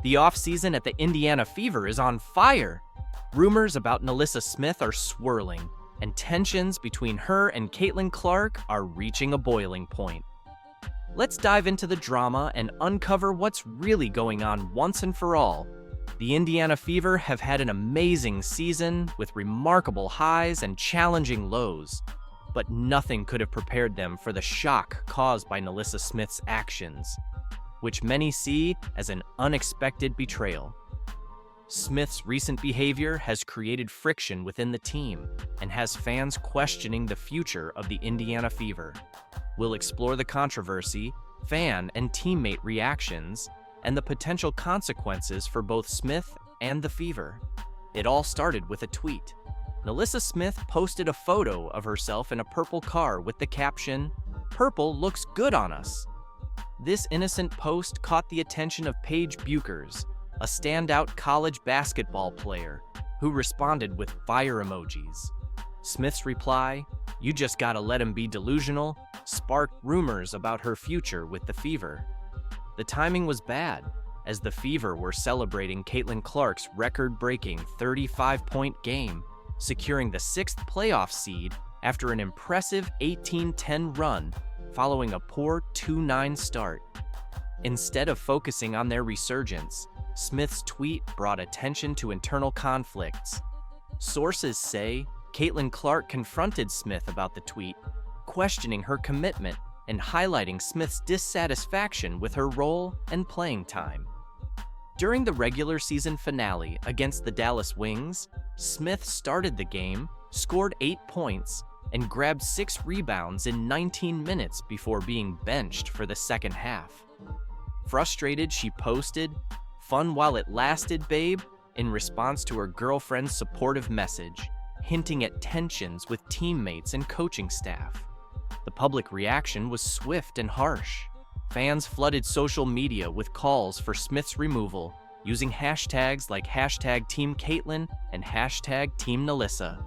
The offseason at the Indiana Fever is on fire. Rumors about NaLyssa Smith are swirling, and tensions between her and Caitlin Clark are reaching a boiling point. Let's dive into the drama and uncover what's really going on once and for all. The Indiana Fever have had an amazing season with remarkable highs and challenging lows, but nothing could have prepared them for the shock caused by NaLyssa Smith's actions, which many see as an unexpected betrayal. Smith's recent behavior has created friction within the team and has fans questioning the future of the Indiana Fever. We'll explore the controversy, fan and teammate reactions, and the potential consequences for both Smith and the Fever. It all started with a tweet. NaLyssa Smith posted a photo of herself in a purple car with the caption, "Purple looks good on us." This innocent post caught the attention of Paige Buchers, a standout college basketball player, who responded with fire emojis. Smith's reply, "You just gotta let him be delusional," sparked rumors about her future with the Fever. The timing was bad, as the Fever were celebrating Caitlin Clark's record-breaking 35-point game, securing the 6th playoff seed after an impressive 18-10 run following a poor 2-9 start. Instead of focusing on their resurgence, Smith's tweet brought attention to internal conflicts. Sources say Caitlin Clark confronted Smith about the tweet, questioning her commitment and highlighting Smith's dissatisfaction with her role and playing time. During the regular season finale against the Dallas Wings, Smith started the game, scored 8 points, and grabbed 6 rebounds in 19 minutes before being benched for the second half. Frustrated, she posted, "Fun while it lasted, babe," in response to her girlfriend's supportive message, hinting at tensions with teammates and coaching staff. The public reaction was swift and harsh. Fans flooded social media with calls for Smith's removal, using hashtags like #TeamCaitlin and #TeamNaLyssa.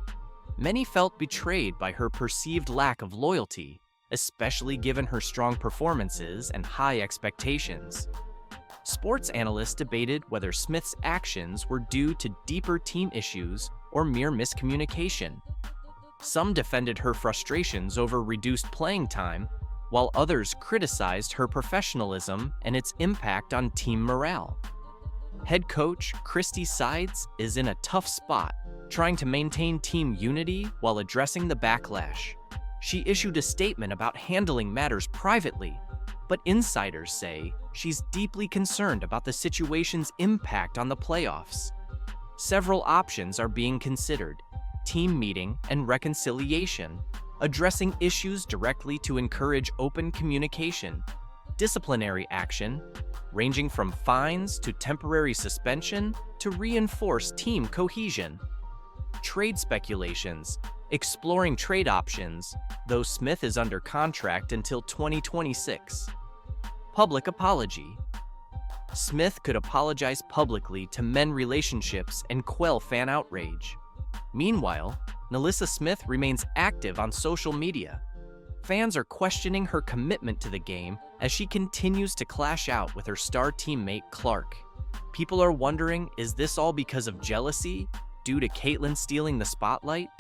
Many felt betrayed by her perceived lack of loyalty, especially given her strong performances and high expectations. Sports analysts debated whether Smith's actions were due to deeper team issues or mere miscommunication. Some defended her frustrations over reduced playing time, while others criticized her professionalism and its impact on team morale. Head coach Christy Sides is in a tough spot, trying to maintain team unity while addressing the backlash. She issued a statement about handling matters privately, but insiders say she's deeply concerned about the situation's impact on the playoffs. Several options are being considered: team meeting and reconciliation, addressing issues directly to encourage open communication, disciplinary action, ranging from fines to temporary suspension to reinforce team cohesion, trade speculations, exploring trade options, though Smith is under contract until 2026. Public apology. Smith could apologize publicly to mend relationships and quell fan outrage. Meanwhile, NaLyssa Smith remains active on social media. Fans are questioning her commitment to the game as she continues to clash out with her star teammate Clark. People are wondering, is this all because of jealousy, due to Caitlin stealing the spotlight?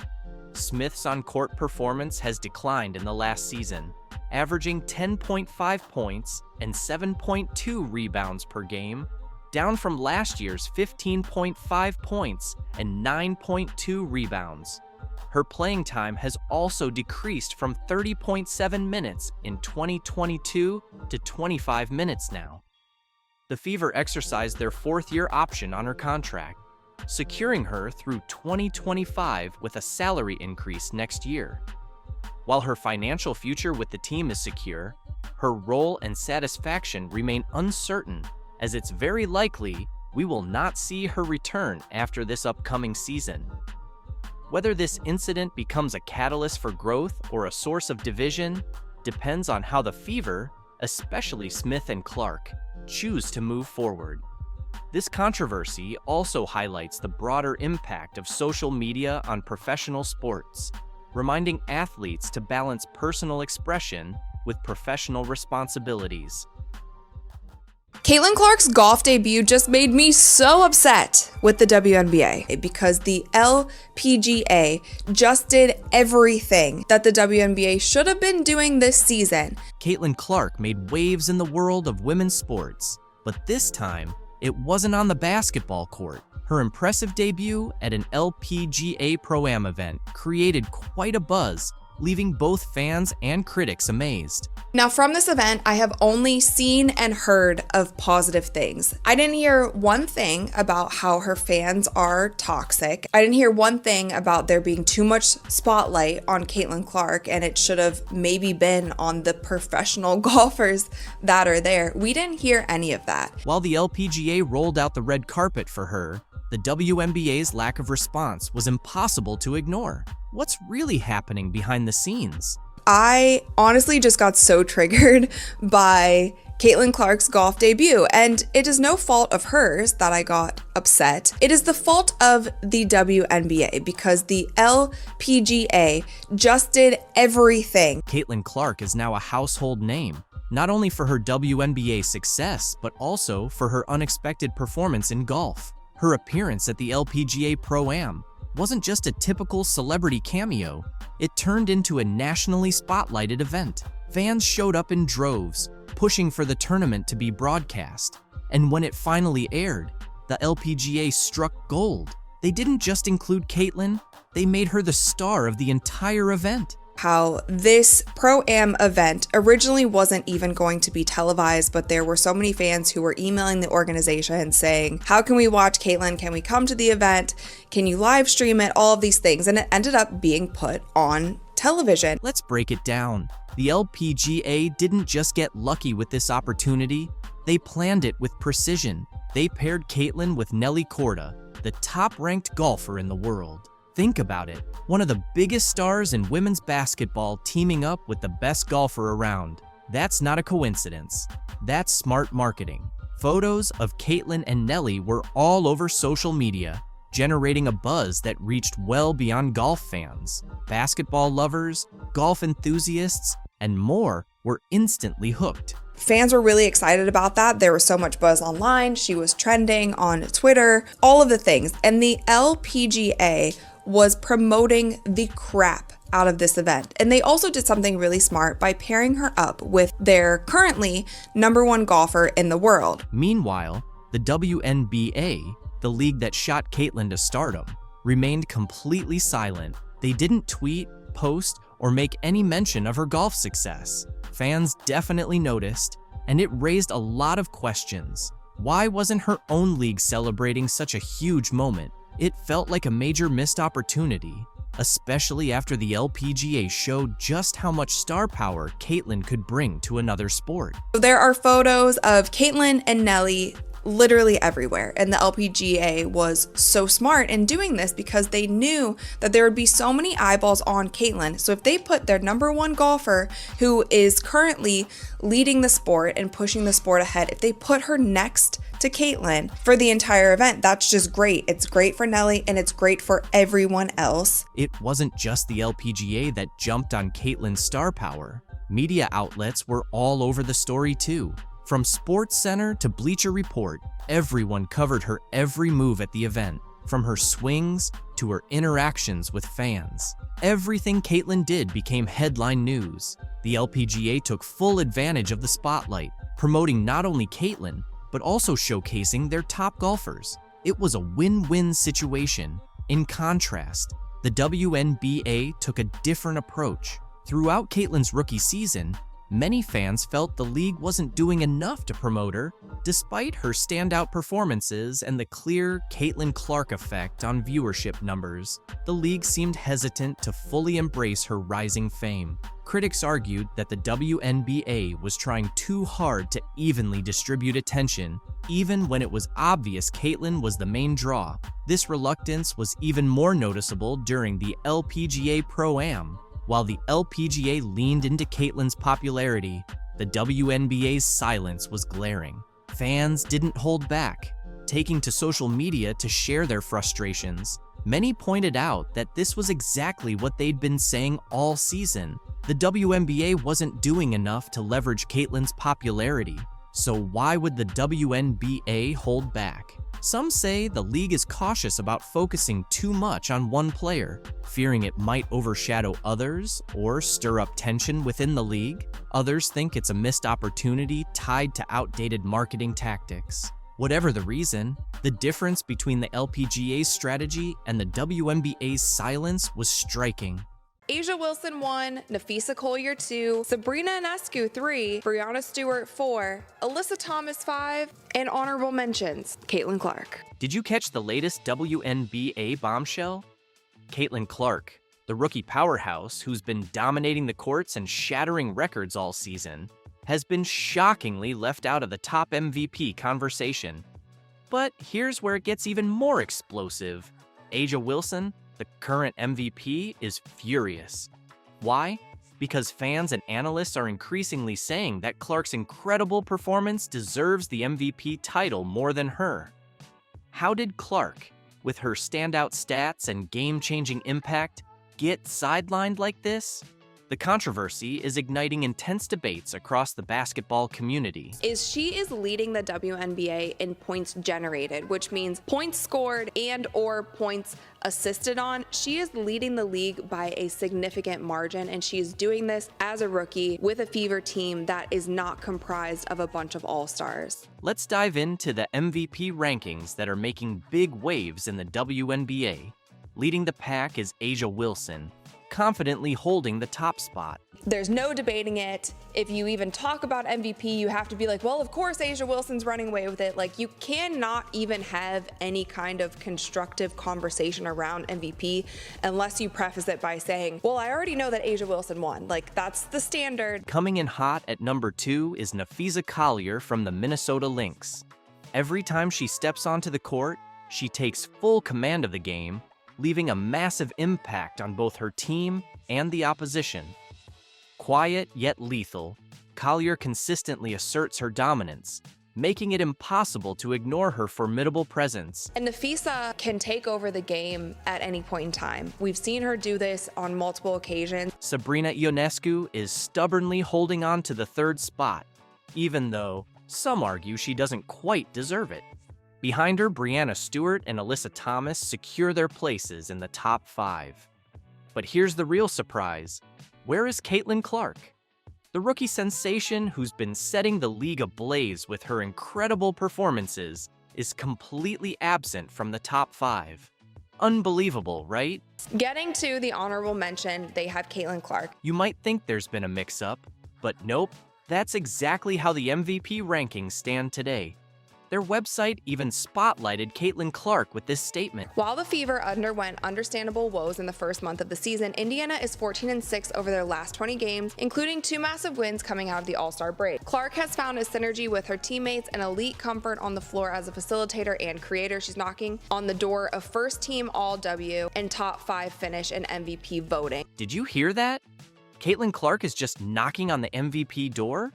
Smith's on-court performance has declined in the last season, averaging 10.5 points and 7.2 rebounds per game, down from last year's 15.5 points and 9.2 rebounds. Her playing time has also decreased from 30.7 minutes in 2022 to 25 minutes now. The Fever exercised their 4th-year option on her contract, securing her through 2025 with a salary increase next year. While her financial future with the team is secure, her role and satisfaction remain uncertain, as it's very likely we will not see her return after this upcoming season. Whether this incident becomes a catalyst for growth or a source of division depends on how the Fever, especially Smith and Clark, choose to move forward. This controversy also highlights the broader impact of social media on professional sports, reminding athletes to balance personal expression with professional responsibilities. Caitlin Clark's golf debut just made me so upset with the WNBA because the LPGA just did everything that the WNBA should have been doing this season. Caitlin Clark made waves in the world of women's sports, but this time, it wasn't on the basketball court. Her impressive debut at an LPGA Pro-Am event created quite a buzz, leaving both fans and critics amazed. Now, from this event, I have only seen and heard of positive things. I didn't hear one thing about how her fans are toxic. I didn't hear one thing about there being too much spotlight on Caitlin Clark and it should have maybe been on the professional golfers that are there. We didn't hear any of that. While the LPGA rolled out the red carpet for her, the WNBA's lack of response was impossible to ignore. What's really happening behind the scenes? I honestly just got so triggered by Caitlin Clark's golf debut, and it is no fault of hers that I got upset. It is the fault of the WNBA because the LPGA just did everything. Caitlin Clark is now a household name, not only for her WNBA success, but also for her unexpected performance in golf. Her appearance at the LPGA Pro-Am wasn't just a typical celebrity cameo, it turned into a nationally spotlighted event. Fans showed up in droves, pushing for the tournament to be broadcast. And when it finally aired, the LPGA struck gold. They didn't just include Caitlin, they made her the star of the entire event. How this Pro-Am event originally wasn't even going to be televised, but there were so many fans who were emailing the organization saying, how can we watch Caitlin? Can we come to the event? Can you live stream it? All of these things. And it ended up being put on television. Let's break it down. The LPGA didn't just get lucky with this opportunity, they planned it with precision. They paired Caitlin with Nelly Korda, the top-ranked golfer in the world. Think about it, one of the biggest stars in women's basketball teaming up with the best golfer around. That's not a coincidence. That's smart marketing. Photos of Caitlin and Nelly were all over social media, generating a buzz that reached well beyond golf fans. Basketball lovers, golf enthusiasts, and more were instantly hooked. Fans were really excited about that. There was so much buzz online. She was trending on Twitter, all of the things. And the LPGA was promoting the crap out of this event. And they also did something really smart by pairing her up with their currently #1 golfer in the world. Meanwhile, the WNBA, the league that shot Caitlin to stardom, remained completely silent. They didn't tweet, post, or make any mention of her golf success. Fans definitely noticed, and it raised a lot of questions. Why wasn't her own league celebrating such a huge moment? It felt like a major missed opportunity, especially after the LPGA showed just how much star power Caitlin could bring to another sport. There are photos of Caitlin and Nelly literally everywhere, and the LPGA was so smart in doing this because they knew that there would be so many eyeballs on Caitlin. So if they put their #1 golfer, who is currently leading the sport and pushing the sport ahead, if they put her next to Caitlin for the entire event, that's just great. It's great for Nelly and it's great for everyone else. It wasn't just the LPGA that jumped on Caitlin's star power. Media outlets were all over the story too. From SportsCenter to Bleacher Report, everyone covered her every move at the event, from her swings to her interactions with fans. Everything Caitlin did became headline news. The LPGA took full advantage of the spotlight, promoting not only Caitlin, but also showcasing their top golfers. It was a win-win situation. In contrast, the WNBA took a different approach. Throughout Caitlin's rookie season, many fans felt the league wasn't doing enough to promote her, despite her standout performances and the clear Caitlin Clark effect on viewership numbers. The league seemed hesitant to fully embrace her rising fame. Critics argued that the WNBA was trying too hard to evenly distribute attention, even when it was obvious Caitlin was the main draw. This reluctance was even more noticeable during the LPGA Pro-Am. While the LPGA leaned into Caitlin's popularity, the WNBA's silence was glaring. Fans didn't hold back, taking to social media to share their frustrations. Many pointed out that this was exactly what they'd been saying all season. The WNBA wasn't doing enough to leverage Caitlin's popularity. So why would the WNBA hold back? Some say the league is cautious about focusing too much on one player, fearing it might overshadow others or stir up tension within the league. Others think it's a missed opportunity tied to outdated marketing tactics. Whatever the reason, the difference between the LPGA's strategy and the WNBA's silence was striking. A'ja Wilson 1, NaLyssa Collier 2, Sabrina Ionescu 3, Breanna Stewart 4, Alyssa Thomas 5, and honorable mentions, Caitlin Clark. Did you catch the latest WNBA bombshell? Caitlin Clark, the rookie powerhouse who's been dominating the courts and shattering records all season, has been shockingly left out of the top MVP conversation. But here's where it gets even more explosive. A'ja Wilson, the current MVP, is furious. Why? Because fans and analysts are increasingly saying that Clark's incredible performance deserves the MVP title more than her. How did Clark, with her standout stats and game-changing impact, get sidelined like this? The controversy is igniting intense debates across the basketball community. She is leading the WNBA in points generated, which means points scored and or points assisted on. She is leading the league by a significant margin, and she is doing this as a rookie with a Fever team that is not comprised of a bunch of all-stars. Let's dive into the MVP rankings that are making big waves in the WNBA. Leading the pack is A'ja Wilson, confidently holding the top spot. There's no debating it. If you even talk about MVP, you have to be like, well, of course A'ja Wilson's running away with it. Like, you cannot even have any kind of constructive conversation around MVP unless you preface it by saying, well, I already know that A'ja Wilson won. Like, that's the standard. Coming in hot at number 2 is NaLyssa Collier from the Minnesota Lynx. Every time she steps onto the court, she takes full command of the game, leaving a massive impact on both her team and the opposition. Quiet yet lethal, Collier consistently asserts her dominance, making it impossible to ignore her formidable presence. And NaLyssa can take over the game at any point in time. We've seen her do this on multiple occasions. Sabrina Ionescu is stubbornly holding on to the third spot, even though some argue she doesn't quite deserve it. Behind her, Breanna Stewart and Alyssa Thomas secure their places in the top 5. But here's the real surprise. Where is Caitlin Clark? The rookie sensation who's been setting the league ablaze with her incredible performances is completely absent from the top 5. Unbelievable, right? Getting to the honorable mention, they have Caitlin Clark. You might think there's been a mix-up, but nope, that's exactly how the MVP rankings stand today. Their website even spotlighted Caitlin Clark with this statement. While the Fever underwent understandable woes in the first month of the season, Indiana is 14-6 over their last 20 games, including 2 massive wins coming out of the All-Star break. Clark has found a synergy with her teammates and elite comfort on the floor as a facilitator and creator. She's knocking on the door of first-team All-W and top 5 finish in MVP voting. Did you hear that? Caitlin Clark is just knocking on the MVP door?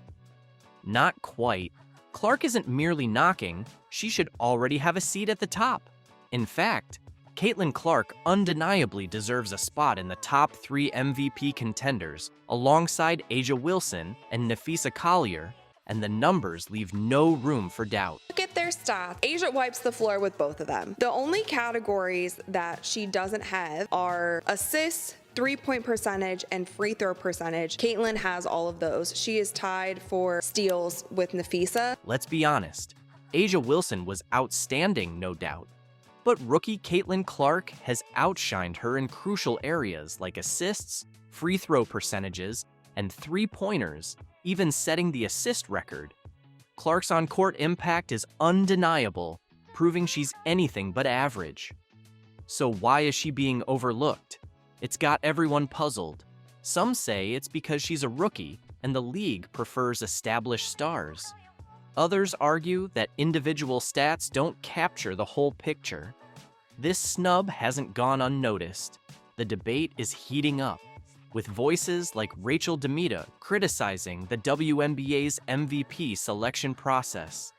Not quite. Clark isn't merely knocking, she should already have a seat at the top. In fact, Caitlin Clark undeniably deserves a spot in the top 3 MVP contenders alongside A'ja Wilson and NaLyssa Collier, and the numbers leave no room for doubt. Look at their stats. A'ja wipes the floor with both of them. The only categories that she doesn't have are assists, 3-point percentage, and free throw percentage. Caitlin has all of those. She is tied for steals with NaLyssa. Let's be honest, A'ja Wilson was outstanding, no doubt. But rookie Caitlin Clark has outshined her in crucial areas like assists, free throw percentages, and 3-pointers, even setting the assist record. Clark's on-court impact is undeniable, proving she's anything but average. So why is she being overlooked? It's got everyone puzzled. Some say it's because she's a rookie and the league prefers established stars. Others argue that individual stats don't capture the whole picture. This snub hasn't gone unnoticed. The debate is heating up, with voices like Rachel Demita criticizing the WNBA's MVP selection process.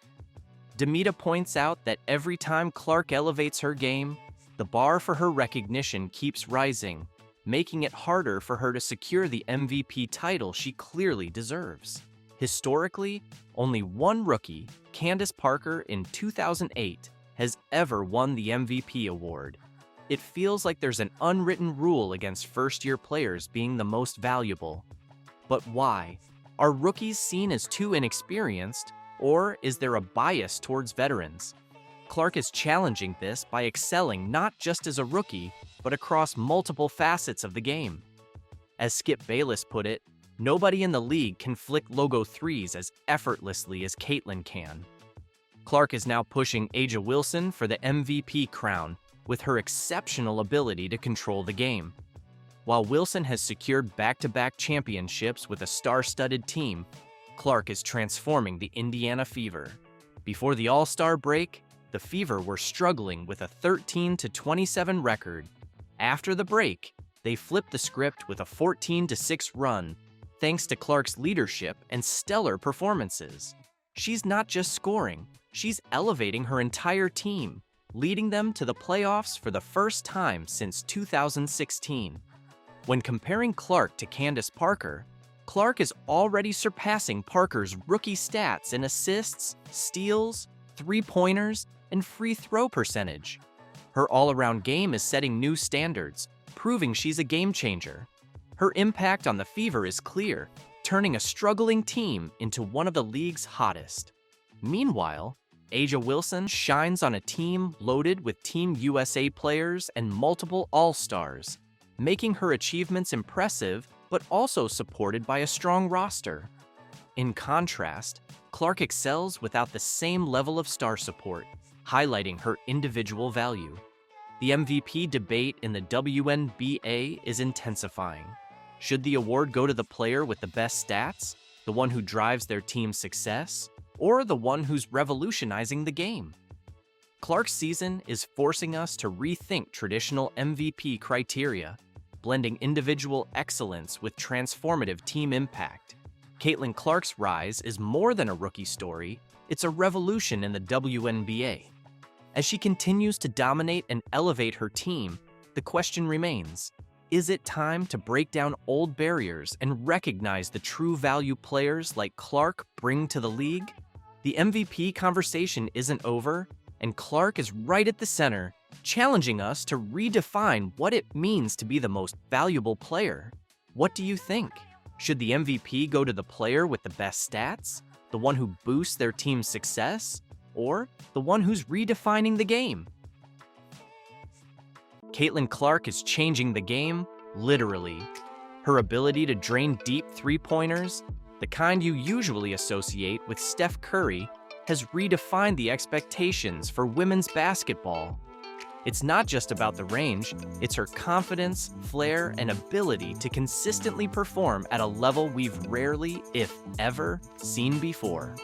Demita points out that every time Clark elevates her game, the bar for her recognition keeps rising, making it harder for her to secure the MVP title she clearly deserves. Historically, only one rookie, Candace Parker in 2008, has ever won the MVP award. It feels like there's an unwritten rule against first-year players being the most valuable. But why? Are rookies seen as too inexperienced, or is there a bias towards veterans? Clark is challenging this by excelling not just as a rookie, but across multiple facets of the game. As Skip Bayless put it, nobody in the league can flick logo threes as effortlessly as Caitlin can. Clark is now pushing A'ja Wilson for the MVP crown with her exceptional ability to control the game. While Wilson has secured back-to-back championships with a star-studded team, Clark is transforming the Indiana Fever. Before the All-Star break, the Fever were struggling with a 13-27 record. After the break, they flipped the script with a 14-6 run, thanks to Clark's leadership and stellar performances. She's not just scoring, she's elevating her entire team, leading them to the playoffs for the first time since 2016. When comparing Clark to Candace Parker, Clark is already surpassing Parker's rookie stats in assists, steals, three-pointers, and free throw percentage. Her all-around game is setting new standards, proving she's a game changer. Her impact on the Fever is clear, turning a struggling team into one of the league's hottest. Meanwhile, A'ja Wilson shines on a team loaded with Team USA players and multiple All-Stars, making her achievements impressive but also supported by a strong roster. In contrast, Clark excels without the same level of star support, highlighting her individual value. The MVP debate in the WNBA is intensifying. Should the award go to the player with the best stats, the one who drives their team's success, or the one who's revolutionizing the game? Clark's season is forcing us to rethink traditional MVP criteria, blending individual excellence with transformative team impact. Caitlin Clark's rise is more than a rookie story, it's a revolution in the WNBA. As she continues to dominate and elevate her team, the question remains, is it time to break down old barriers and recognize the true value players like Clark bring to the league? The MVP conversation isn't over, and Clark is right at the center, challenging us to redefine what it means to be the most valuable player. What do you think? Should the MVP go to the player with the best stats, the one who boosts their team's success, or the one who's redefining the game? Caitlin Clark is changing the game, literally. Her ability to drain deep three-pointers, the kind you usually associate with Steph Curry, has redefined the expectations for women's basketball. It's not just about the range, it's her confidence, flair, and ability to consistently perform at a level we've rarely, if ever, seen before.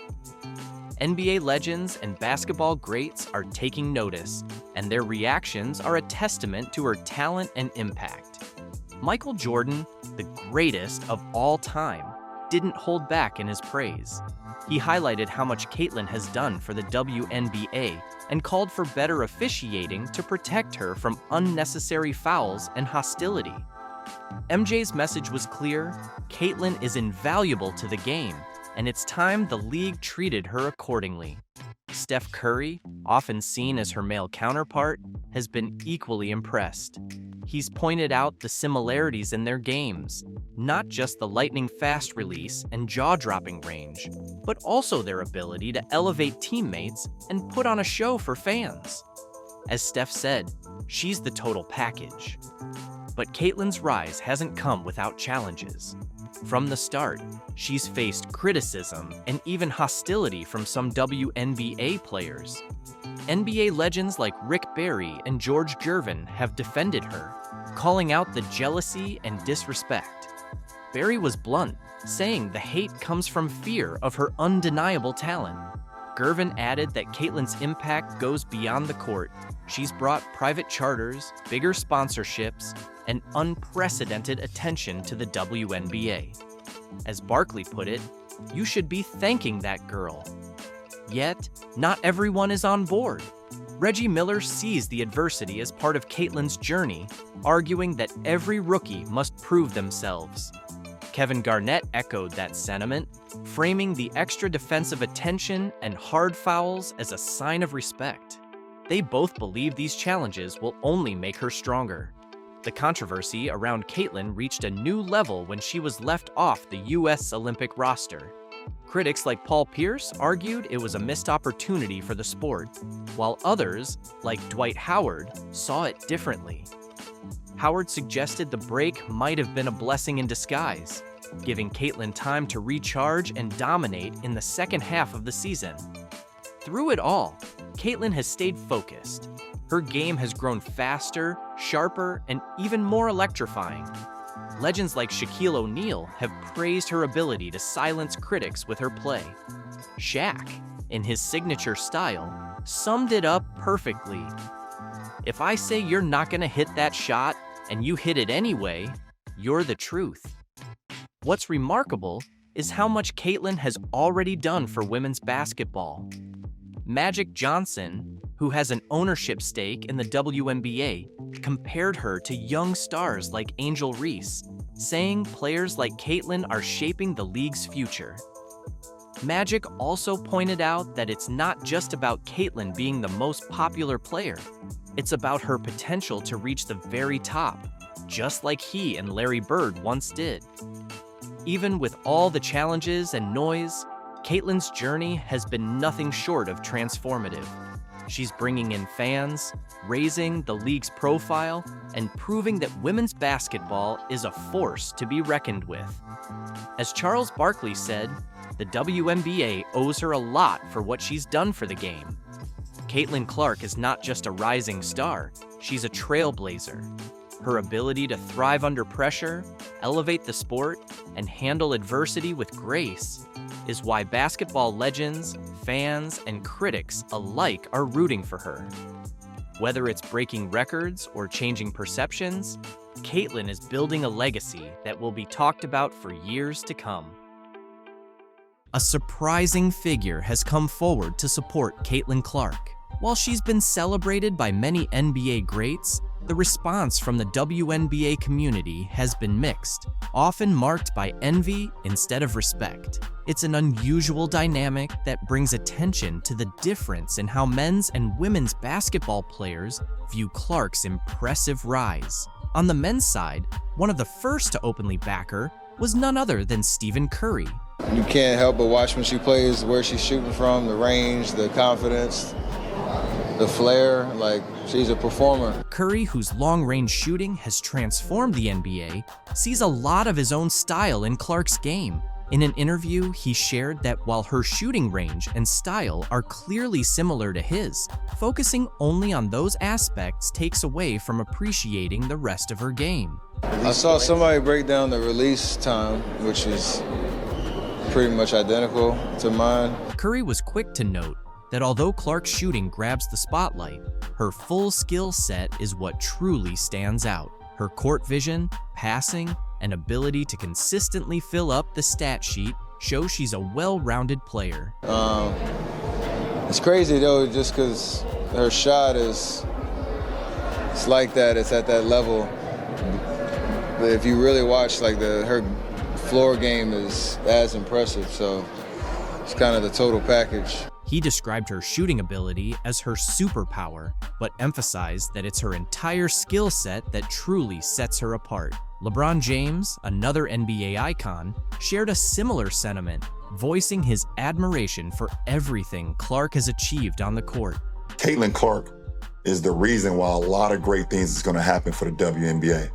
NBA legends and basketball greats are taking notice, and their reactions are a testament to her talent and impact. Michael Jordan, the greatest of all time, didn't hold back in his praise. He highlighted how much Caitlin has done for the WNBA and called for better officiating to protect her from unnecessary fouls and hostility. MJ's message was clear: Caitlin is invaluable to the game, and it's time the league treated her accordingly. Steph Curry, often seen as her male counterpart, has been equally impressed. He's pointed out the similarities in their games, not just the lightning-fast release and jaw-dropping range, but also their ability to elevate teammates and put on a show for fans. As Steph said, she's the total package. But Caitlin's rise hasn't come without challenges. From the start, she's faced criticism and even hostility from some WNBA players. NBA legends like Rick Barry and George Gervin have defended her, calling out the jealousy and disrespect. Barry was blunt, saying the hate comes from fear of her undeniable talent. Gervin added that Caitlin's impact goes beyond the court. She's brought private charters, bigger sponsorships, and unprecedented attention to the WNBA. As Barkley put it, you should be thanking that girl. Yet, not everyone is on board. Reggie Miller sees the adversity as part of Caitlin's journey, arguing that every rookie must prove themselves. Kevin Garnett echoed that sentiment, framing the extra defensive attention and hard fouls as a sign of respect. They both believe these challenges will only make her stronger. The controversy around Caitlin reached a new level when she was left off the U.S. Olympic roster. Critics like Paul Pierce argued it was a missed opportunity for the sport, while others, like Dwight Howard, saw it differently. Howard suggested the break might have been a blessing in disguise, giving Caitlin time to recharge and dominate in the second half of the season. Through it all, Caitlin has stayed focused. Her game has grown faster, sharper, and even more electrifying. Legends like Shaquille O'Neal have praised her ability to silence critics with her play. Shaq, in his signature style, summed it up perfectly. If I say you're not gonna hit that shot and you hit it anyway, you're the truth. What's remarkable is how much Caitlin has already done for women's basketball. Magic Johnson, who has an ownership stake in the WNBA, compared her to young stars like Angel Reese, saying players like Caitlin are shaping the league's future. Magic also pointed out that it's not just about Caitlin being the most popular player. It's about her potential to reach the very top, just like he and Larry Bird once did. Even with all the challenges and noise, Caitlin's journey has been nothing short of transformative. She's bringing in fans, raising the league's profile, and proving that women's basketball is a force to be reckoned with. As Charles Barkley said, the WNBA owes her a lot for what she's done for the game. Caitlin Clark is not just a rising star, she's a trailblazer. Her ability to thrive under pressure, elevate the sport, and handle adversity with grace is why basketball legends, fans, and critics alike are rooting for her. Whether it's breaking records or changing perceptions, Caitlin is building a legacy that will be talked about for years to come. A surprising figure has come forward to support Caitlin Clark. While she's been celebrated by many NBA greats, the response from the WNBA community has been mixed, often marked by envy instead of respect. It's an unusual dynamic that brings attention to the difference in how men's and women's basketball players view Clark's impressive rise. On the men's side, one of the first to openly back her was none other than Stephen Curry. You can't help but watch when she plays, where she's shooting from, the range, the confidence, the flair, like she's a performer. Curry, whose long-range shooting has transformed the NBA, sees a lot of his own style in Clark's game. In an interview, he shared that while her shooting range and style are clearly similar to his, focusing only on those aspects takes away from appreciating the rest of her game. I saw somebody break down the release time, which is pretty much identical to mine. Curry was quick to note that although Clark's shooting grabs the spotlight, her full skill set is what truly stands out. Her court vision, passing, and ability to consistently fill up the stat sheet show she's a well-rounded player. It's crazy though, just because her shot it's like that, it's at that level. But if you really watch, like her floor game is as impressive, so it's kind of the total package. He described her shooting ability as her superpower, but emphasized that it's her entire skill set that truly sets her apart. LeBron James, another NBA icon, shared a similar sentiment, voicing his admiration for everything Clark has achieved on the court. Caitlin Clark is the reason why a lot of great things is going to happen for the WNBA.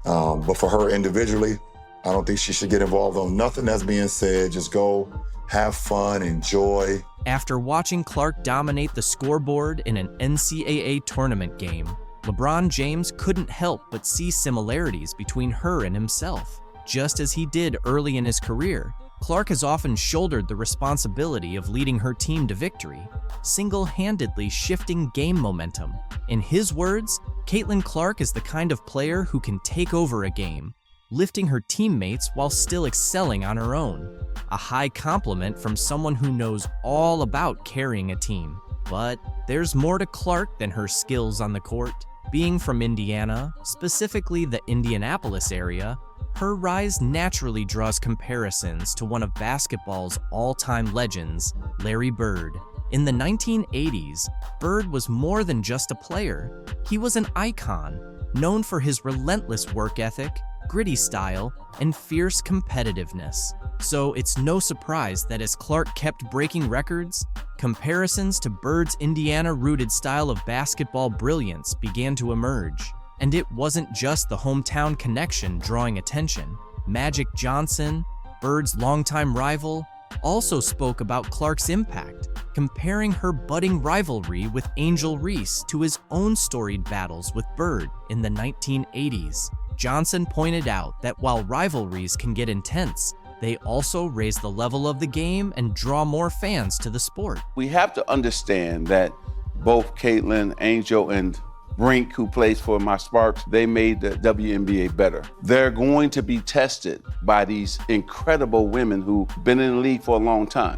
But for her individually, I don't think she should get involved on nothing that's being said. Just go, have fun, enjoy. After watching Clark dominate the scoreboard in an NCAA tournament game, LeBron James couldn't help but see similarities between her and himself. Just as he did early in his career, Clark has often shouldered the responsibility of leading her team to victory, single-handedly shifting game momentum. In his words, Caitlin Clark is the kind of player who can take over a game, lifting her teammates while still excelling on her own. A high compliment from someone who knows all about carrying a team. But there's more to Clark than her skills on the court. Being from Indiana, specifically the Indianapolis area, Her rise naturally draws comparisons to one of basketball's all-time legends, Larry Bird. In the 1980s, Bird was more than just a player. He was an icon, known for his relentless work ethic, gritty style, and fierce competitiveness. So it's no surprise that as Clark kept breaking records, comparisons to Bird's Indiana-rooted style of basketball brilliance began to emerge. And it wasn't just the hometown connection drawing attention. Magic Johnson, Bird's longtime rival, also spoke about Clark's impact, comparing her budding rivalry with Angel Reese to his own storied battles with Bird in the 1980s. Johnson pointed out that while rivalries can get intense, they also raise the level of the game and draw more fans to the sport. We have to understand that both Caitlin, Angel, and Brink, who plays for my Sparks, they made the WNBA better. They're going to be tested by these incredible women who've been in the league for a long time.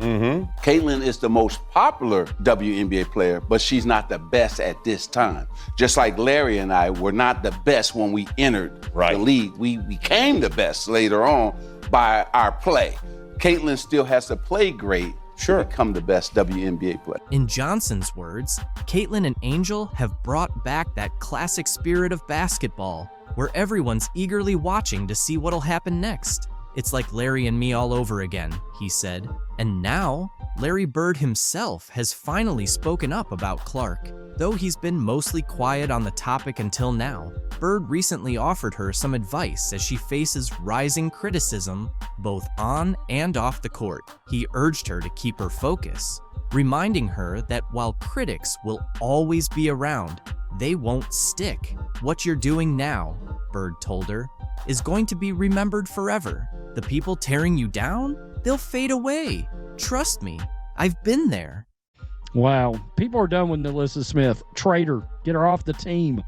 Caitlin is the most popular WNBA player, but she's not the best at this time. Just like Larry and I were not the best when we entered the league. We became the best later on by our play. Caitlin still has to play great to become the best WNBA player. In Johnson's words, Caitlin and Angel have brought back that classic spirit of basketball, where everyone's eagerly watching to see what'll happen next. It's like Larry and me all over again, he said. And now, Larry Bird himself has finally spoken up about Clark. Though he's been mostly quiet on the topic until now, Bird recently offered her some advice as she faces rising criticism both on and off the court. He urged her to keep her focus, reminding her that while critics will always be around, they won't stick. What you're doing now, Bird told her, is going to be remembered forever. The people tearing you down, they'll fade away. Trust me, I've been there. Wow. People are done with NaLyssa Smith. Traitor. Get her off the team.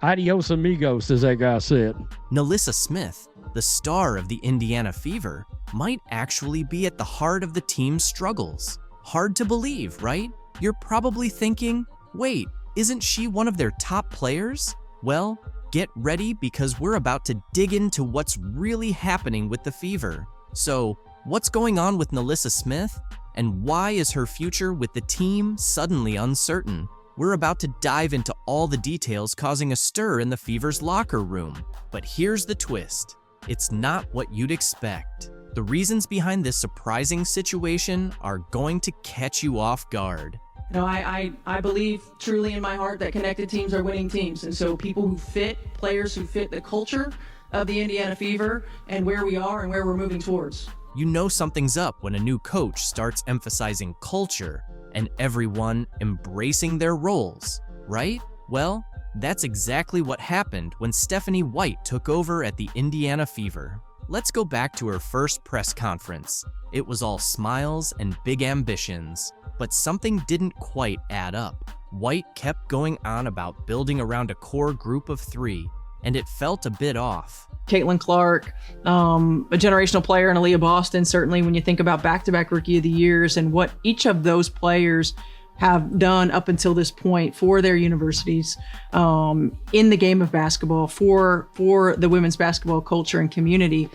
Adios amigos, as that guy said. NaLyssa Smith, the star of the Indiana Fever, might actually be at the heart of the team's struggles. Hard to believe, right? You're probably thinking, wait, isn't she one of their top players? Well, get ready because we're about to dig into what's really happening with the Fever. So, what's going on with NaLyssa Smith? And why is her future with the team suddenly uncertain? We're about to dive into all the details causing a stir in the Fever's locker room. But here's the twist. It's not what you'd expect. The reasons behind this surprising situation are going to catch you off guard. You know, I believe truly in my heart that connected teams are winning teams. And so people who fit, players who fit the culture of the Indiana Fever and where we are and where we're moving towards. You know something's up when a new coach starts emphasizing culture and everyone embracing their roles, right? Well, that's exactly what happened when Stephanie White took over at the Indiana Fever. Let's go back to her first press conference. It was all smiles and big ambitions, but something didn't quite add up. White kept going on about building around a core group of 3, and it felt a bit off. Caitlin Clark, a generational player, and Aaliyah Boston, certainly when you think about back-to-back Rookie of the Years and what each of those players have done up until this point for their universities, in the game of basketball, for the women's basketball culture and community,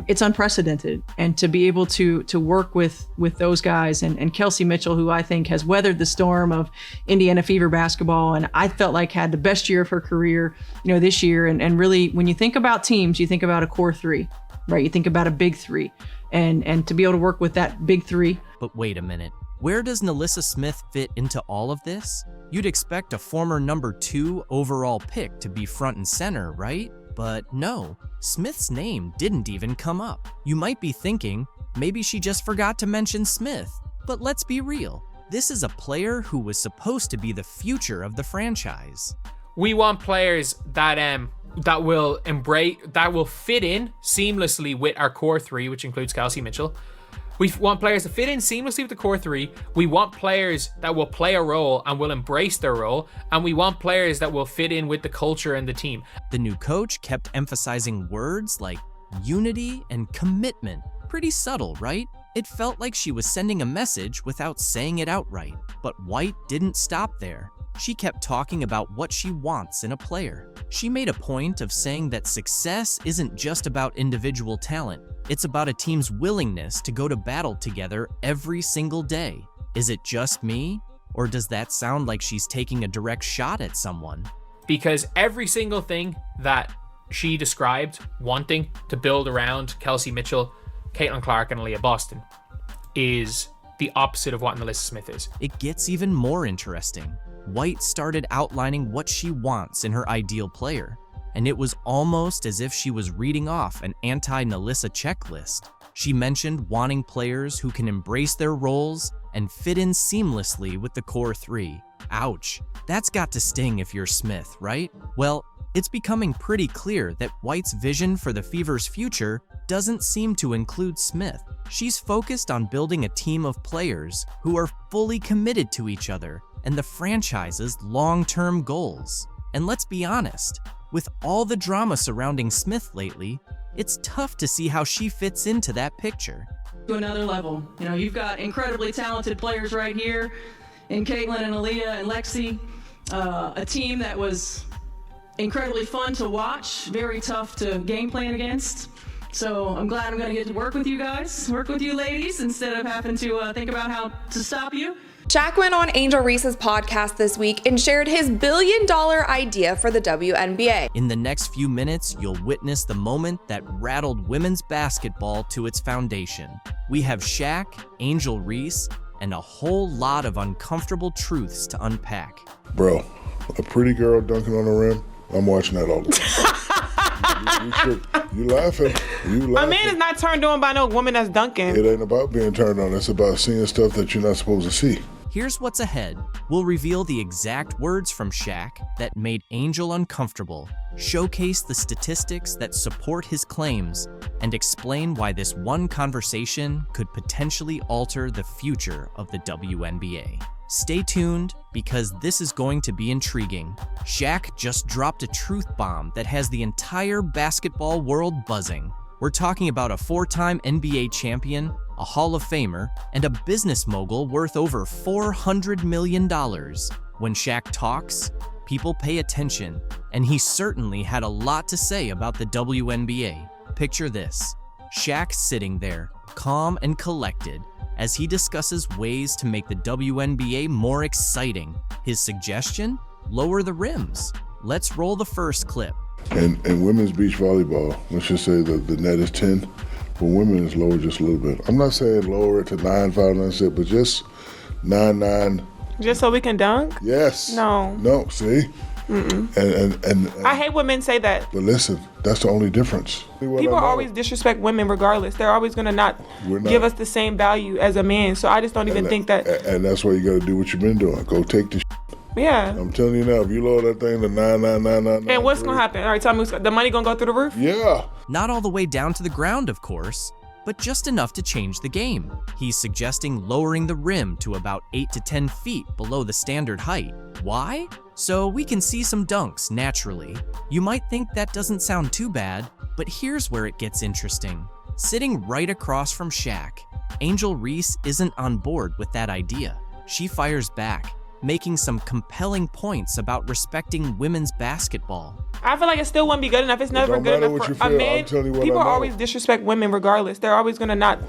it's unprecedented. And to be able to work with those guys and Kelsey Mitchell, who I think has weathered the storm of Indiana Fever basketball, and I felt like had the best year of her career, this year. And really, when you think about teams, you think about a core 3, right? You think about a big 3, and to be able to work with that big 3. But wait a minute. Where does NaLyssa Smith fit into all of this? You'd expect a former number 2 overall pick to be front and center, right? But no, Smith's name didn't even come up. You might be thinking, maybe she just forgot to mention Smith. But let's be real, this is a player who was supposed to be the future of the franchise. We want players that will fit in seamlessly with our core 3, which includes Kelsey Mitchell. We want players to fit in seamlessly with the core 3. We want players that will play a role and will embrace their role. And we want players that will fit in with the culture and the team. The new coach kept emphasizing words like unity and commitment. Pretty subtle, right? It felt like she was sending a message without saying it outright. But White didn't stop there. she kept talking about what she wants in a player. She made a point of saying that success isn't just about individual talent, it's about a team's willingness to go to battle together every single day. Is it just me? Or does that sound like she's taking a direct shot at someone? Because every single thing that she described wanting to build around Kelsey Mitchell, Caitlin Clark, and Aaliyah Boston is the opposite of what NaLyssa Smith is. It gets even more interesting. White started outlining what she wants in her ideal player, and it was almost as if she was reading off an anti-NaLyssa checklist. She mentioned wanting players who can embrace their roles and fit in seamlessly with the core three. Ouch, that's got to sting if you're Smith, right? Well, it's becoming pretty clear that White's vision for the Fever's future doesn't seem to include Smith. She's focused on building a team of players who are fully committed to each other and the franchise's long-term goals. And let's be honest, with all the drama surrounding Smith lately, it's tough to see how she fits into that picture. To another level. You know, you've got incredibly talented players right here in Caitlin and Aaliyah and Lexi, a team that was incredibly fun to watch, very tough to game plan against. So I'm glad I'm going to get to work with you guys, work with you ladies, instead of having to think about how to stop you. Shaq went on Angel Reese's podcast this week and shared his billion-dollar idea for the WNBA. In the next few minutes, you'll witness the moment that rattled women's basketball to its foundation. We have Shaq, Angel Reese, and a whole lot of uncomfortable truths to unpack. Bro, a pretty girl dunking on the rim, I'm watching that all the time. You laughing. A man is not turned on by no woman that's dunking. It ain't about being turned on. It's about seeing stuff that you're not supposed to see. Here's what's ahead. We'll reveal the exact words from Shaq that made Angel uncomfortable, showcase the statistics that support his claims, and explain why this one conversation could potentially alter the future of the WNBA. Stay tuned, because this is going to be intriguing. Shaq just dropped a truth bomb that has the entire basketball world buzzing. We're talking about a 4-time NBA champion, a Hall of Famer, and a business mogul worth over $400 million. When Shaq talks, people pay attention, and he certainly had a lot to say about the WNBA. Picture this: Shaq sitting there, calm and collected, as he discusses ways to make the WNBA more exciting. His suggestion? Lower the rims. Let's roll the first clip. And women's beach volleyball, let's just say that the net is 10, but women is lower just a little bit. I'm not saying lower it to 9, 5, 9, 6, but just 9, 9. Just so we can dunk? Yes. No, see? And I hate when men say that. But listen, that's the only difference. People always disrespect women regardless. They're always going to not give us the same value as a man. So I just don't even think that. And that's why you got to do what you've been doing. Go take the Yeah. I'm telling you now, if you lower that thing to 99999. And what's going to happen? All right, tell me, the money going to go through the roof? Yeah. Not all the way down to the ground, of course, but just enough to change the game. He's suggesting lowering the rim to about 8 to 10 feet below the standard height. Why? So we can see some dunks naturally. You might think that doesn't sound too bad, but here's where it gets interesting. Sitting right across from Shaq, Angel Reese isn't on board with that idea. She fires back, making some compelling points about respecting women's basketball. I feel like it still wouldn't be good enough. It's never good enough for a man. People always disrespect women regardless. They're always going to not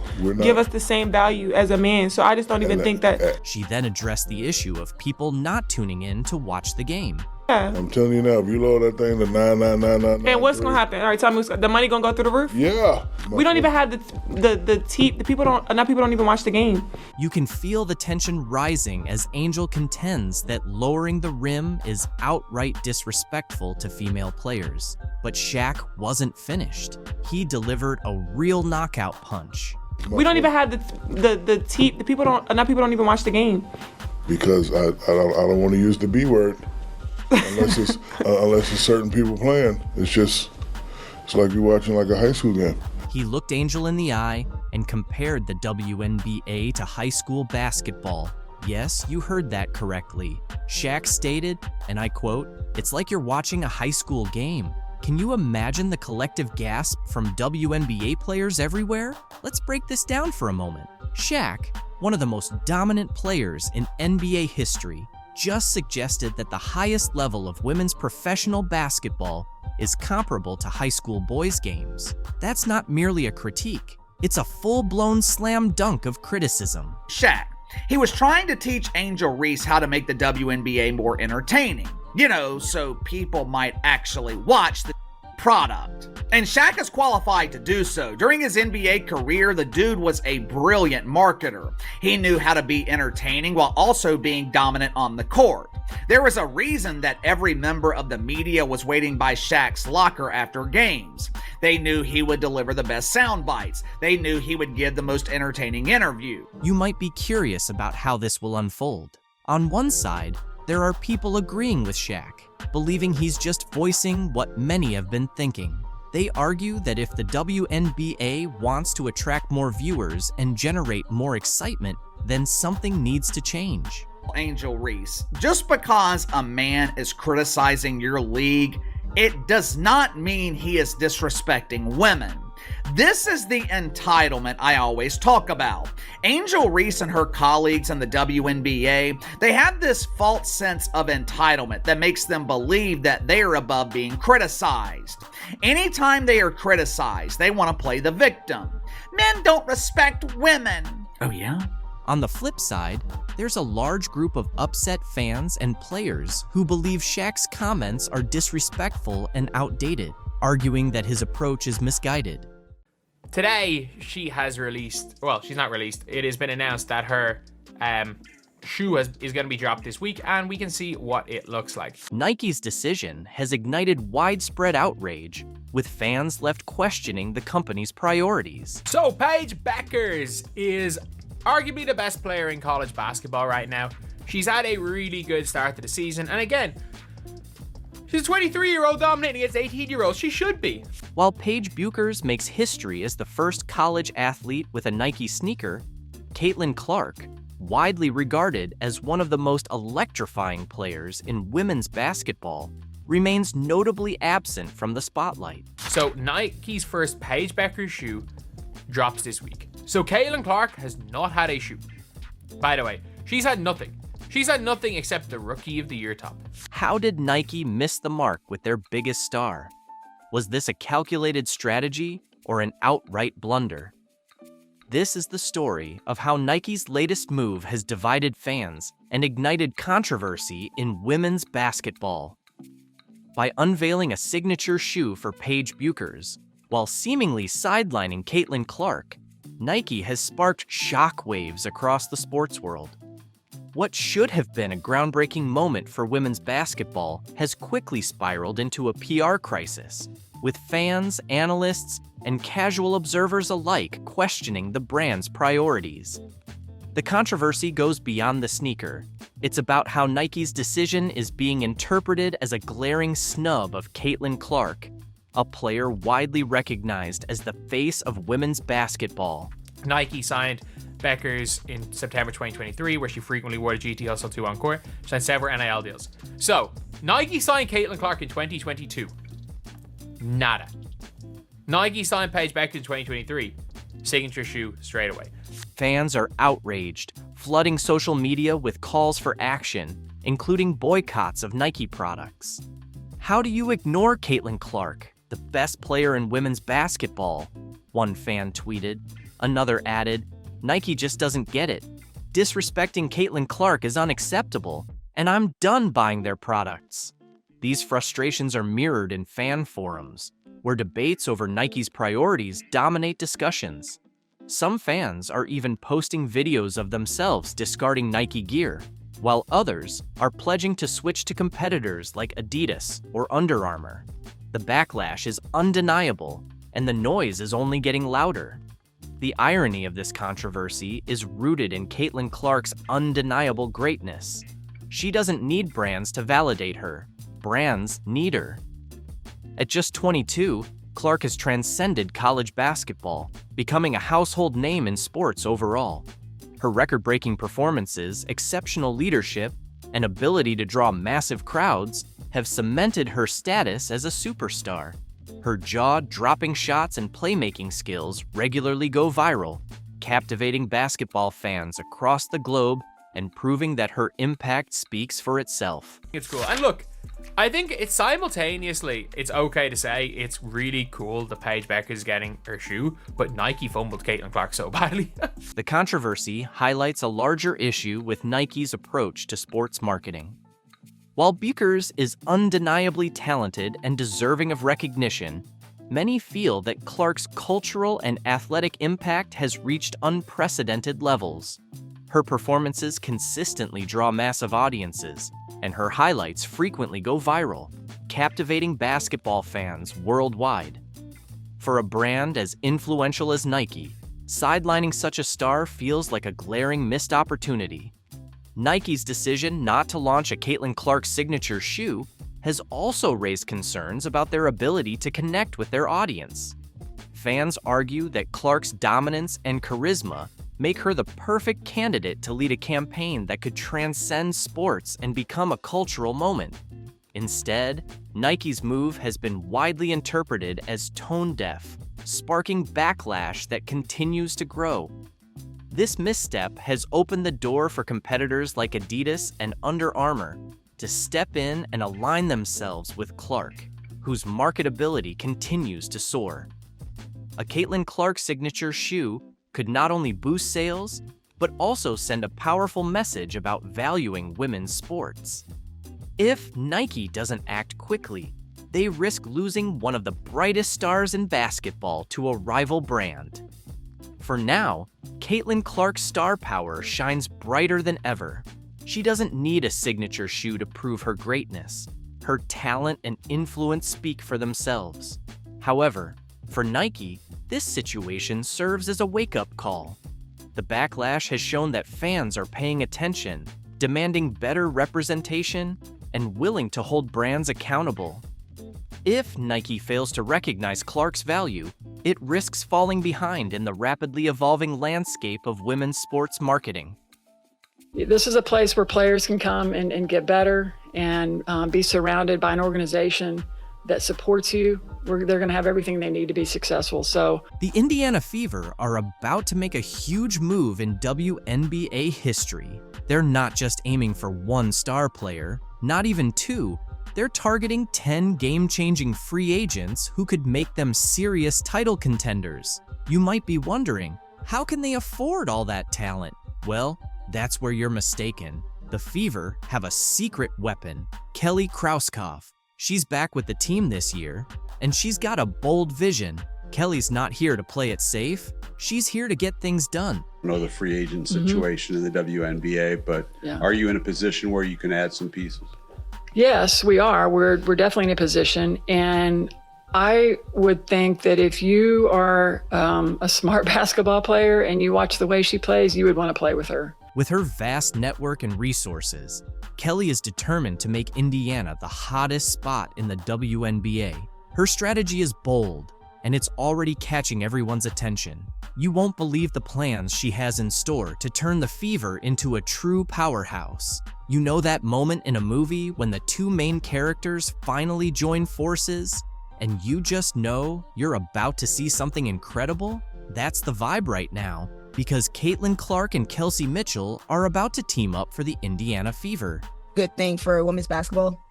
give us the same value as a man. So I just don't even think that. She then addressed the issue of people not tuning in to watch the game. Yeah. I'm telling you now, if you lower that thing to 99999. And what's going to happen? All right, tell me, the money going to go through the roof? Yeah. We don't even have the people don't even watch the game. You can feel the tension rising as Angel contends that lowering the rim is outright disrespectful to female players. But Shaq wasn't finished. He delivered a real knockout punch. We don't even have the people don't even watch the game. Because I don't want to use the B word. Unless it's certain people playing. It's like you're watching like a high school game. He looked Angel in the eye and compared the WNBA to high school basketball. Yes, you heard that correctly. Shaq stated, and I quote, "It's like you're watching a high school game." Can you imagine the collective gasp from WNBA players everywhere? Let's break this down for a moment. Shaq, one of the most dominant players in NBA history, just suggested that the highest level of women's professional basketball is comparable to high school boys' games. That's not merely a critique. It's a full-blown slam dunk of criticism. Shaq. He was trying to teach Angel Reese how to make the WNBA more entertaining. You know, so people might actually watch the product. And Shaq is qualified to do so. During his NBA career, the dude was a brilliant marketer. He knew how to be entertaining while also being dominant on the court. There was a reason that every member of the media was waiting by Shaq's locker after games. They knew he would deliver the best sound bites. They knew he would give the most entertaining interview. You might be curious about how this will unfold. On one side, there are people agreeing with Shaq, believing he's just voicing what many have been thinking. They argue that if the WNBA wants to attract more viewers and generate more excitement, then something needs to change. Angel Reese, just because a man is criticizing your league, it does not mean he is disrespecting women. This is the entitlement I always talk about. Angel Reese and her colleagues in the WNBA, they have this false sense of entitlement that makes them believe that they are above being criticized. Anytime they are criticized, they want to play the victim. Men don't respect women. Oh yeah? On the flip side, there's a large group of upset fans and players who believe Shaq's comments are disrespectful and outdated, arguing that his approach is misguided. Today, she has released, well, she's not released, it has been announced that her shoe is going to be dropped this week, and we can see what it looks like. Nike's decision has ignited widespread outrage, with fans left questioning the company's priorities. So Paige Bueckers is arguably the best player in college basketball right now. She's had a really good start to the season, and again, she's a 23-year-old dominating against 18-year-olds. She should be. While Paige Bueckers makes history as the first college athlete with a Nike sneaker, Caitlin Clark, widely regarded as one of the most electrifying players in women's basketball, remains notably absent from the spotlight. So Nike's first Paige Bueckers shoe drops this week. So Caitlin Clark has not had a shoe. By the way, she's had nothing. She's had nothing except the Rookie of the Year top. How did Nike miss the mark with their biggest star? Was this a calculated strategy or an outright blunder? This is the story of how Nike's latest move has divided fans and ignited controversy in women's basketball. By unveiling a signature shoe for Paige Bueckers, while seemingly sidelining Caitlin Clark, Nike has sparked shockwaves across the sports world. What should have been a groundbreaking moment for women's basketball has quickly spiraled into a PR crisis, with fans, analysts, and casual observers alike questioning the brand's priorities. The controversy goes beyond the sneaker. It's about how Nike's decision is being interpreted as a glaring snub of Caitlin Clark, a player widely recognized as the face of women's basketball. Nike signed Bueckers in September 2023, where she frequently wore the GT Hustle 2 on court. She signed several NIL deals. So, Nike signed Caitlin Clark in 2022. Nada. Nike signed Paige Bueckers in 2023. Signature shoe straight away. Fans are outraged, flooding social media with calls for action, including boycotts of Nike products. How do you ignore Caitlin Clark, the best player in women's basketball? One fan tweeted. Another added, Nike just doesn't get it. Disrespecting Caitlin Clark is unacceptable, and I'm done buying their products. These frustrations are mirrored in fan forums, where debates over Nike's priorities dominate discussions. Some fans are even posting videos of themselves discarding Nike gear, while others are pledging to switch to competitors like Adidas or Under Armour. The backlash is undeniable, and the noise is only getting louder. The irony of this controversy is rooted in Caitlin Clark's undeniable greatness. She doesn't need brands to validate her. Brands need her. At just 22, Clark has transcended college basketball, becoming a household name in sports overall. Her record-breaking performances, exceptional leadership, and ability to draw massive crowds have cemented her status as a superstar. Her jaw-dropping shots and playmaking skills regularly go viral, captivating basketball fans across the globe and proving that her impact speaks for itself. It's cool. And look, I think it's simultaneously, it's okay to say it's really cool that Paige Becker's getting her shoe, but Nike fumbled Caitlin Clark so badly. The controversy highlights a larger issue with Nike's approach to sports marketing. While Beekers is undeniably talented and deserving of recognition, many feel that Clark's cultural and athletic impact has reached unprecedented levels. Her performances consistently draw massive audiences, and her highlights frequently go viral, captivating basketball fans worldwide. For a brand as influential as Nike, sidelining such a star feels like a glaring missed opportunity. Nike's decision not to launch a Caitlin Clark signature shoe has also raised concerns about their ability to connect with their audience. Fans argue that Clark's dominance and charisma make her the perfect candidate to lead a campaign that could transcend sports and become a cultural moment. Instead, Nike's move has been widely interpreted as tone-deaf, sparking backlash that continues to grow. This misstep has opened the door for competitors like Adidas and Under Armour to step in and align themselves with Clark, whose marketability continues to soar. A Caitlin Clark signature shoe could not only boost sales, but also send a powerful message about valuing women's sports. If Nike doesn't act quickly, they risk losing one of the brightest stars in basketball to a rival brand. For now, Caitlin Clark's star power shines brighter than ever. She doesn't need a signature shoe to prove her greatness. Her talent and influence speak for themselves. However, for Nike, this situation serves as a wake-up call. The backlash has shown that fans are paying attention, demanding better representation, and willing to hold brands accountable. If Nike fails to recognize Clark's value, it risks falling behind in the rapidly evolving landscape of women's sports marketing. This is a place where players can come and get better and be surrounded by an organization that supports you. They're going to have everything they need to be successful. So the Indiana Fever are about to make a huge move in WNBA history. They're not just aiming for one star player, not even two. They're targeting 10 game-changing free agents who could make them serious title contenders. You might be wondering, how can they afford all that talent? Well, that's where you're mistaken. The Fever have a secret weapon, Kelly Krauskopf. She's back with the team this year, and she's got a bold vision. Kelly's not here to play it safe. She's here to get things done. I know the free agent situation in the WNBA, but are you in a position where you can add some pieces? yes, we are. We're definitely in a position. And I would think that if you are a smart basketball player and you watch the way she plays, you would want to play with her. With her vast network and resources, Kelly is determined to make Indiana the hottest spot in the WNBA. Her strategy is bold, and it's already catching everyone's attention. You won't believe the plans she has in store to turn the Fever into a true powerhouse. You know that moment in a movie when the two main characters finally join forces, and you just know you're about to see something incredible? That's the vibe right now, because Caitlin Clark and Kelsey Mitchell are about to team up for the Indiana Fever. Good thing for women's basketball.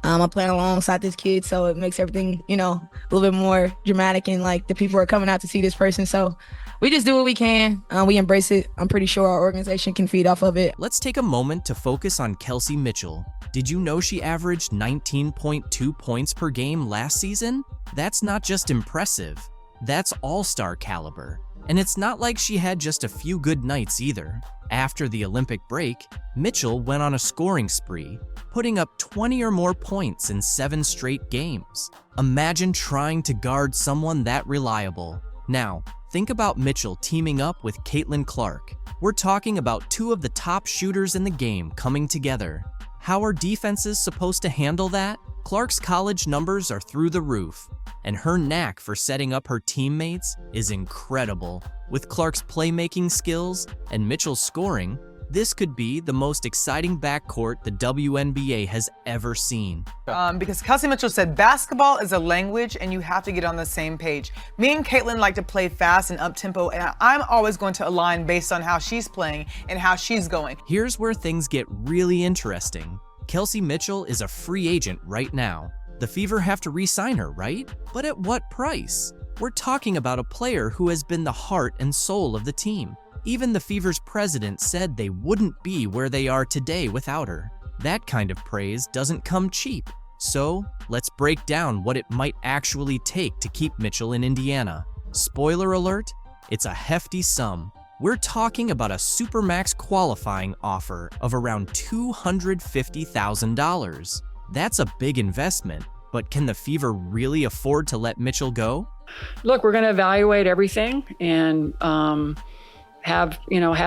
I'm playing alongside this kid, so it makes everything, a little bit more dramatic, and like the people are coming out to see this person. So we just do what we can. We embrace it. I'm pretty sure our organization can feed off of it. Let's take a moment to focus on Kelsey Mitchell. Did you know she averaged 19.2 points per game last season? That's not just impressive. That's all-star caliber. And it's not like she had just a few good nights either. After the Olympic break, Mitchell went on a scoring spree, putting up 20 or more points in 7 straight games. Imagine trying to guard someone that reliable. Now, think about Mitchell teaming up with Caitlin Clark. We're talking about two of the top shooters in the game coming together. How are defenses supposed to handle that? Clark's college numbers are through the roof, and her knack for setting up her teammates is incredible. With Clark's playmaking skills and Mitchell's scoring, This could be the most exciting backcourt the WNBA has ever seen. Because Kelsey Mitchell said basketball is a language and you have to get on the same page. Me and Caitlin like to play fast and up-tempo, and I'm always going to align based on how she's playing and how she's going. Here's where things get really interesting. Kelsey Mitchell is a free agent right now. The Fever have to re-sign her, right? But at what price? We're talking about a player who has been the heart and soul of the team. Even the Fever's president said they wouldn't be where they are today without her. That kind of praise doesn't come cheap. So, let's break down what it might actually take to keep Mitchell in Indiana. Spoiler alert, it's a hefty sum. We're talking about a Supermax qualifying offer of around $250,000. That's a big investment, but can the Fever really afford to let Mitchell go? Look, we're going to evaluate everything and have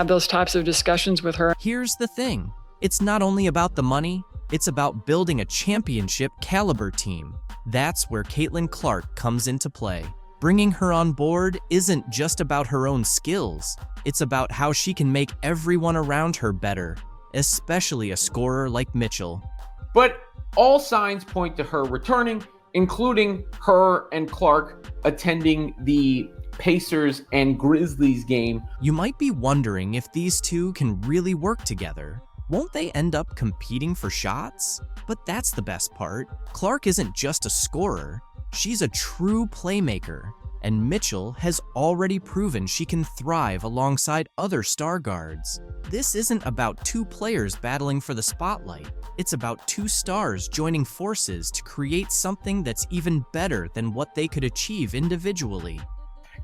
those types of discussions with her. Here's the thing. It's not only about the money, it's about building a championship caliber team. That's where Caitlin Clark comes into play. Bringing her on board isn't just about her own skills. It's about how she can make everyone around her better, especially a scorer like Mitchell. But all signs point to her returning, including her and Clark attending the Pacers and Grizzlies game. You might be wondering if these two can really work together. Won't they end up competing for shots? But that's the best part. Clark isn't just a scorer. She's a true playmaker. And Mitchell has already proven she can thrive alongside other star guards. This isn't about two players battling for the spotlight. It's about two stars joining forces to create something that's even better than what they could achieve individually.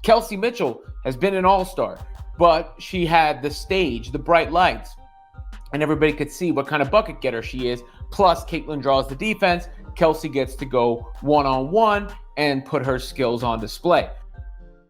Kelsey Mitchell has been an all-star, but she had the stage, the bright lights, and everybody could see what kind of bucket getter she is. Plus, Caitlin draws the defense. Kelsey gets to go one-on-one and put her skills on display.